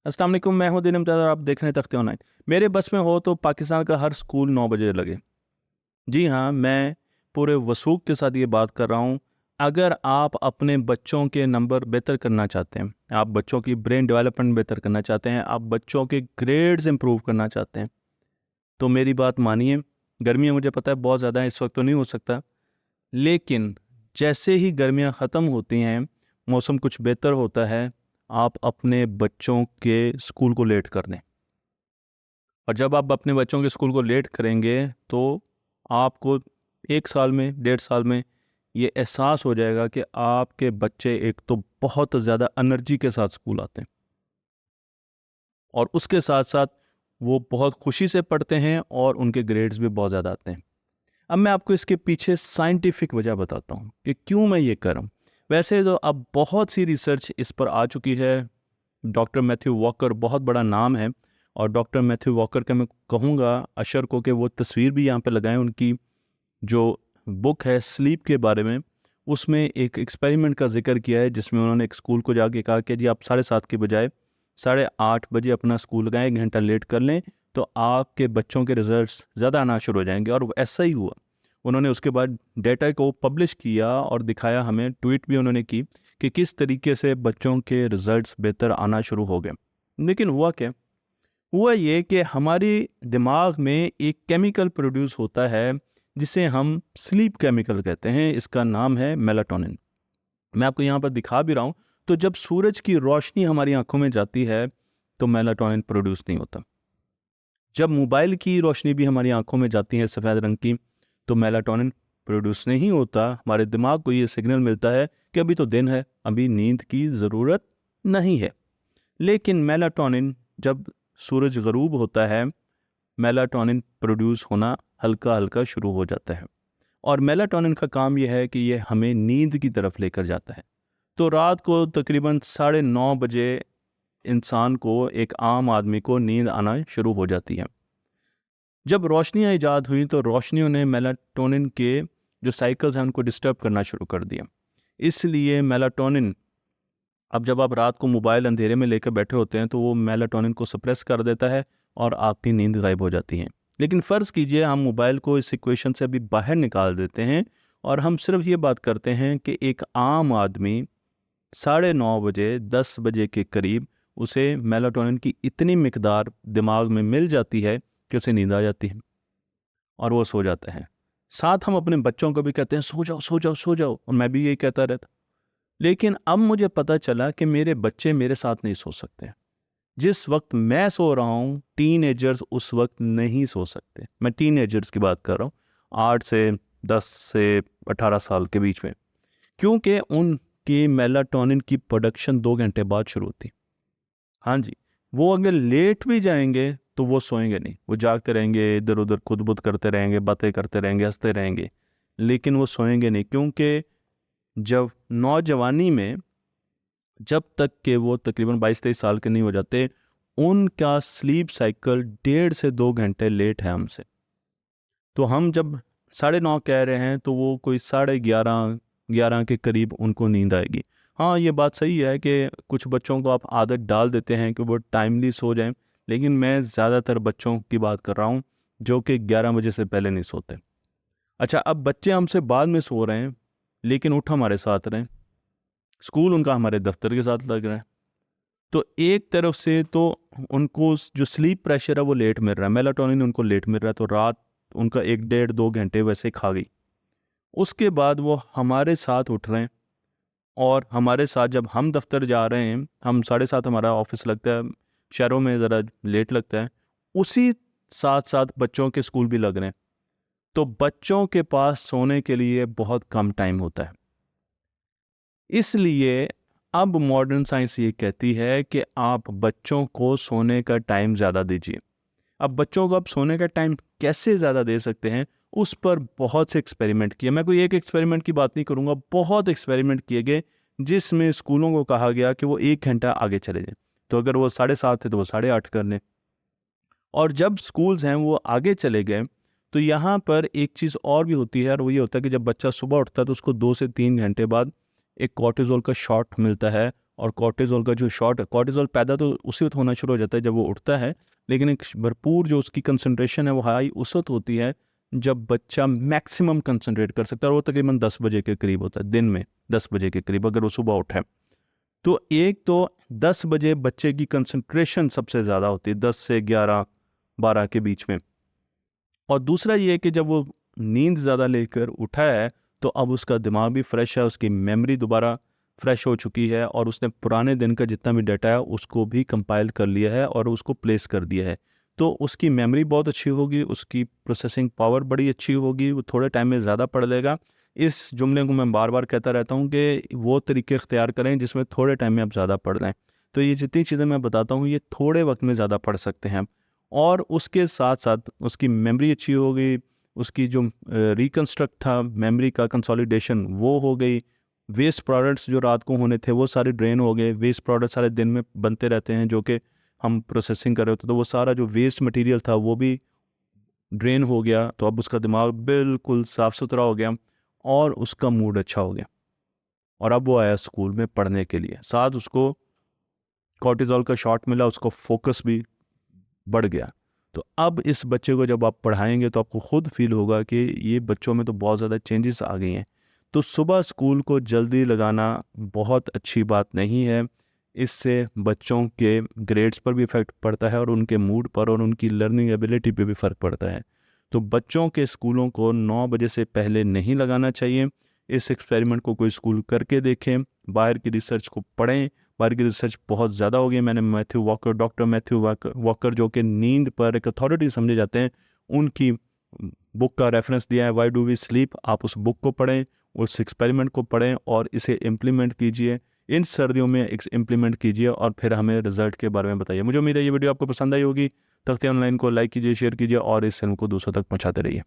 अस्सलाम वालेकुम, मैं हूं दिन इम्तियाज़ और आप देख रहे हैं तख्ते ऑनलाइन। मेरे बस में हो तो पाकिस्तान का हर स्कूल 9 बजे लगे। जी हाँ, मैं पूरे वसूख के साथ ये बात कर रहा हूँ। अगर आप अपने बच्चों के नंबर बेहतर करना चाहते हैं, आप बच्चों की ब्रेन डेवलपमेंट बेहतर करना चाहते हैं, आप बच्चों के ग्रेड्स इंप्रूव करना चाहते हैं, तो मेरी बात मानिए। गर्मियाँ मुझे पता है बहुत ज़्यादा है, इस वक्त तो नहीं हो सकता, लेकिन जैसे ही गर्मियाँ ख़त्म होती हैं, मौसम कुछ बेहतर होता है, आप अपने बच्चों के स्कूल को लेट कर दें। और जब आप अपने बच्चों के स्कूल को लेट करेंगे तो आपको 1 साल में, 1.5 साल में ये एहसास हो जाएगा कि आपके बच्चे एक तो बहुत ज़्यादा एनर्जी के साथ स्कूल आते हैं और उसके साथ-साथ वो बहुत खुशी से पढ़ते हैं और उनके ग्रेड्स भी बहुत ज़्यादा आते हैं। अब मैं आपको इसके पीछे साइंटिफिक वजह बताता हूँ कि क्यों मैं ये कर रहा हूँ। वैसे तो अब बहुत सी रिसर्च इस पर आ चुकी है। डॉक्टर मैथ्यू वॉकर बहुत बड़ा नाम है और डॉक्टर मैथ्यू वॉकर का मैं कहूँगा अशर को कि वो तस्वीर भी यहाँ पे लगाएं। उनकी जो बुक है स्लीप के बारे में, उसमें एक एक्सपेरिमेंट का जिक्र किया है जिसमें उन्होंने एक स्कूल को जाके कहा कि जी आप 7:30 की बजाय 8:30 बजे अपना स्कूल लगाएं, 1 घंटा लेट कर लें तो आपके बच्चों के रिजल्ट्स ज़्यादा आना शुरू हो जाएंगे। और ऐसा ही हुआ। उन्होंने उसके बाद डेटा को पब्लिश किया और दिखाया, हमें ट्वीट भी उन्होंने की कि किस तरीके से बच्चों के रिजल्ट्स बेहतर आना शुरू हो गए। लेकिन हुआ क्या? हुआ ये कि हमारी दिमाग में एक केमिकल प्रोड्यूस होता है जिसे हम स्लीप केमिकल कहते हैं। इसका नाम है मेलाटोनिन। मैं आपको यहाँ पर दिखा भी रहा हूँ। तो जब सूरज की रोशनी हमारी आंखों में जाती है तो मेलाटोनिन प्रोड्यूस नहीं होता। जब मोबाइल की रोशनी भी हमारी आंखों में जाती है सफ़ेद रंग की तो मेलाटोनिन प्रोड्यूस नहीं होता। हमारे दिमाग को ये सिग्नल मिलता है कि अभी तो दिन है, अभी नींद की ज़रूरत नहीं है। लेकिन मेलाटोनिन जब सूरज गरूब होता है, मेलाटोनिन प्रोड्यूस होना हल्का हल्का शुरू हो जाता है और मेलाटोनिन का काम यह है कि ये हमें नींद की तरफ लेकर जाता है। तो रात को तकरीबन 9:30 बजे इंसान को, एक आम आदमी को नींद आना शुरू हो जाती है। जब रोशनियाँ ईजाद हुई तो रोशनियों ने मेलाटोनिन के जो साइकिल्स हैं उनको डिस्टर्ब करना शुरू कर दिया। इसलिए मेलाटोनिन, अब जब आप रात को मोबाइल अंधेरे में लेकर बैठे होते हैं तो वो मेलाटोनिन को सप्रेस कर देता है और आपकी नींद गायब हो जाती है। लेकिन फ़र्ज़ कीजिए हम मोबाइल को इस इक्वेशन से अभी बाहर निकाल देते हैं और हम सिर्फ ये बात करते हैं कि एक आम आदमी 9:30 बजे, 10 बजे के करीब उसे मेलाटोनिन की इतनी मिकदार दिमाग में मिल जाती है कि उसे नींद आ जाती है और वो सो जाता है। साथ हम अपने बच्चों को भी कहते हैं सो जाओ सो जाओ सो जाओ, और मैं भी यही कहता रहता। लेकिन अब मुझे पता चला कि मेरे बच्चे मेरे साथ नहीं सो सकते। जिस वक्त मैं सो रहा हूँ टीनेजर्स उस वक्त नहीं सो सकते। मैं टीनेजर्स की बात कर रहा हूँ, 8 से 10 से 18 साल के बीच में, क्योंकि उनकी मेलाटोनिन की प्रोडक्शन 2 घंटे बाद शुरू होती। हाँ जी, वो अगर लेट भी जाएंगे तो वो सोएंगे नहीं, वो जागते रहेंगे, इधर उधर खुद बुद करते रहेंगे, बातें करते रहेंगे, हंसते रहेंगे, लेकिन वो सोएंगे नहीं। क्योंकि जब नौजवानी में, जब तक के वो तकरीबन 22-23 साल के नहीं हो जाते, उनका स्लीप साइकिल 1.5 से 2 घंटे लेट है हमसे। तो हम जब 9:30 कह रहे हैं तो वो कोई 11:30, 11 के करीब उनको नींद आएगी। हाँ, ये बात सही है कि कुछ बच्चों को आप आदत डाल देते हैं कि वो टाइमली सो जाएं, लेकिन मैं ज़्यादातर बच्चों की बात कर रहा हूँ जो कि 11 बजे से पहले नहीं सोते। अच्छा, अब बच्चे हमसे बाद में सो रहे हैं लेकिन उठ हमारे साथ रहे हैं, स्कूल उनका हमारे दफ्तर के साथ लग रहा है। तो एक तरफ से तो उनको जो स्लीप प्रेशर है वो लेट मिल रहा है, मेलाटोनिन उनको लेट मिल रहा है, तो रात उनका 1 डेढ़ 2 घंटे वैसे खा गई। उसके बाद वो हमारे साथ उठ रहे हैं और हमारे साथ जब हम दफ्तर जा रहे हैं, हम 7:30 हमारा ऑफिस लगता है, शहरों में ज़रा लेट लगता है, उसी साथ साथ बच्चों के स्कूल भी लग रहे हैं। तो बच्चों के पास सोने के लिए बहुत कम टाइम होता है। इसलिए अब मॉडर्न साइंस ये कहती है कि आप बच्चों को सोने का टाइम ज़्यादा दीजिए। अब बच्चों को आप सोने का टाइम कैसे ज़्यादा दे सकते हैं, उस पर बहुत से एक्सपेरिमेंट किए। मैं कोई एक एक्सपेरिमेंट की बात नहीं करूँगा, बहुत एक्सपेरिमेंट किए गए जिसमें स्कूलों को कहा गया कि वो 1 घंटा आगे चले जाएं। तो अगर वो 7:30 थे तो वो 8:30 कर लें। और जब स्कूल्स हैं वो आगे चले गए तो यहाँ पर एक चीज़ और भी होती है, और वो ये होता है कि जब बच्चा सुबह उठता है तो उसको 2 से 3 घंटे बाद एक कॉर्टिसोल का शॉट मिलता है और कॉर्टिज़ोल का जो शॉट, कॉर्टिज़ोल पैदा तो उसी वक्त होना शुरू हो जाता है जब वो उठता है, लेकिन एक भरपूर जो उसकी कंसंट्रेशन है वो हाई उस वक्त होती है जब बच्चा मैक्सिमम कंसंट्रेट कर सकता है, और वो तकरीबन 10 बजे के करीब होता है, दिन में 10 बजे के करीब अगर वो सुबह उठे। तो एक तो 10 बजे बच्चे की कंसंट्रेशन सबसे ज़्यादा होती है, 10 से 11-12 के बीच में। और दूसरा ये है कि जब वो नींद ज़्यादा लेकर उठा है तो अब उसका दिमाग भी फ्रेश है, उसकी मेमोरी दोबारा फ्रेश हो चुकी है, और उसने पुराने दिन का जितना भी डाटा है उसको भी कंपाइल कर लिया है और उसको प्लेस कर दिया है। तो उसकी मेमोरी बहुत अच्छी होगी, उसकी प्रोसेसिंग पावर बड़ी अच्छी होगी, वो थोड़े टाइम में ज़्यादा पढ़ लेगा। इस जुमले को मैं बार बार कहता रहता हूँ कि वो तरीके इख्तियार करें जिसमें थोड़े टाइम में आप ज़्यादा पढ़ लें। तो ये जितनी चीज़ें मैं बताता हूँ ये थोड़े वक्त में ज़्यादा पढ़ सकते हैं, और उसके साथ साथ उसकी मेमोरी अच्छी हो गई, उसकी जो रिकन्स्ट्रक्ट था मेमोरी का कंसोलिडेशन वो हो गई, वेस्ट प्रोडक्ट्स जो रात को होने थे वो सारे ड्रेन हो गए। वेस्ट प्रोडक्ट्स सारे दिन में बनते रहते हैं जो कि हम प्रोसेसिंग कर रहे होते, तो वो सारा जो वेस्ट मटेरियल था वो भी ड्रेन हो गया। तो अब उसका दिमाग बिल्कुल साफ़ सुथरा हो गया और उसका मूड अच्छा हो गया, और अब वो आया स्कूल में पढ़ने के लिए, साथ उसको कॉर्टिज़ोल का शॉट मिला, उसको फोकस भी बढ़ गया। तो अब इस बच्चे को जब आप पढ़ाएंगे तो आपको खुद फील होगा कि ये बच्चों में तो बहुत ज़्यादा चेंजेस आ गई हैं। तो सुबह स्कूल को जल्दी लगाना बहुत अच्छी बात नहीं है, इससे बच्चों के ग्रेड्स पर भी इफ़ेक्ट पड़ता है और उनके मूड पर और उनकी लर्निंग एबिलिटी पे भी फ़र्क पड़ता है। तो बच्चों के स्कूलों को 9 बजे से पहले नहीं लगाना चाहिए। इस एक्सपेरिमेंट को कोई स्कूल करके देखें, बाहर की रिसर्च को पढ़ें। बाहर की रिसर्च बहुत ज़्यादा हो गई। मैंने डॉक्टर मैथ्यू वॉकर जो कि नींद पर एक अथॉरिटी समझे जाते हैं, उनकी बुक का रेफरेंस दिया है, वाई डू वी स्लीप। आप उस बुक को पढ़ें, उस एक्सपेरिमेंट को पढ़ें और इसे इम्प्लीमेंट कीजिए। इन सर्दियों में इम्प्लीमेंट कीजिए और फिर हमें रिजल्ट के बारे में बताइए। मुझे उम्मीद है ये वीडियो आपको पसंद आई होगी। तख्ते ऑनलाइन को लाइक कीजिए, शेयर कीजिए और इस फिल्म को दूसरों तक पहुँचाते रहिए।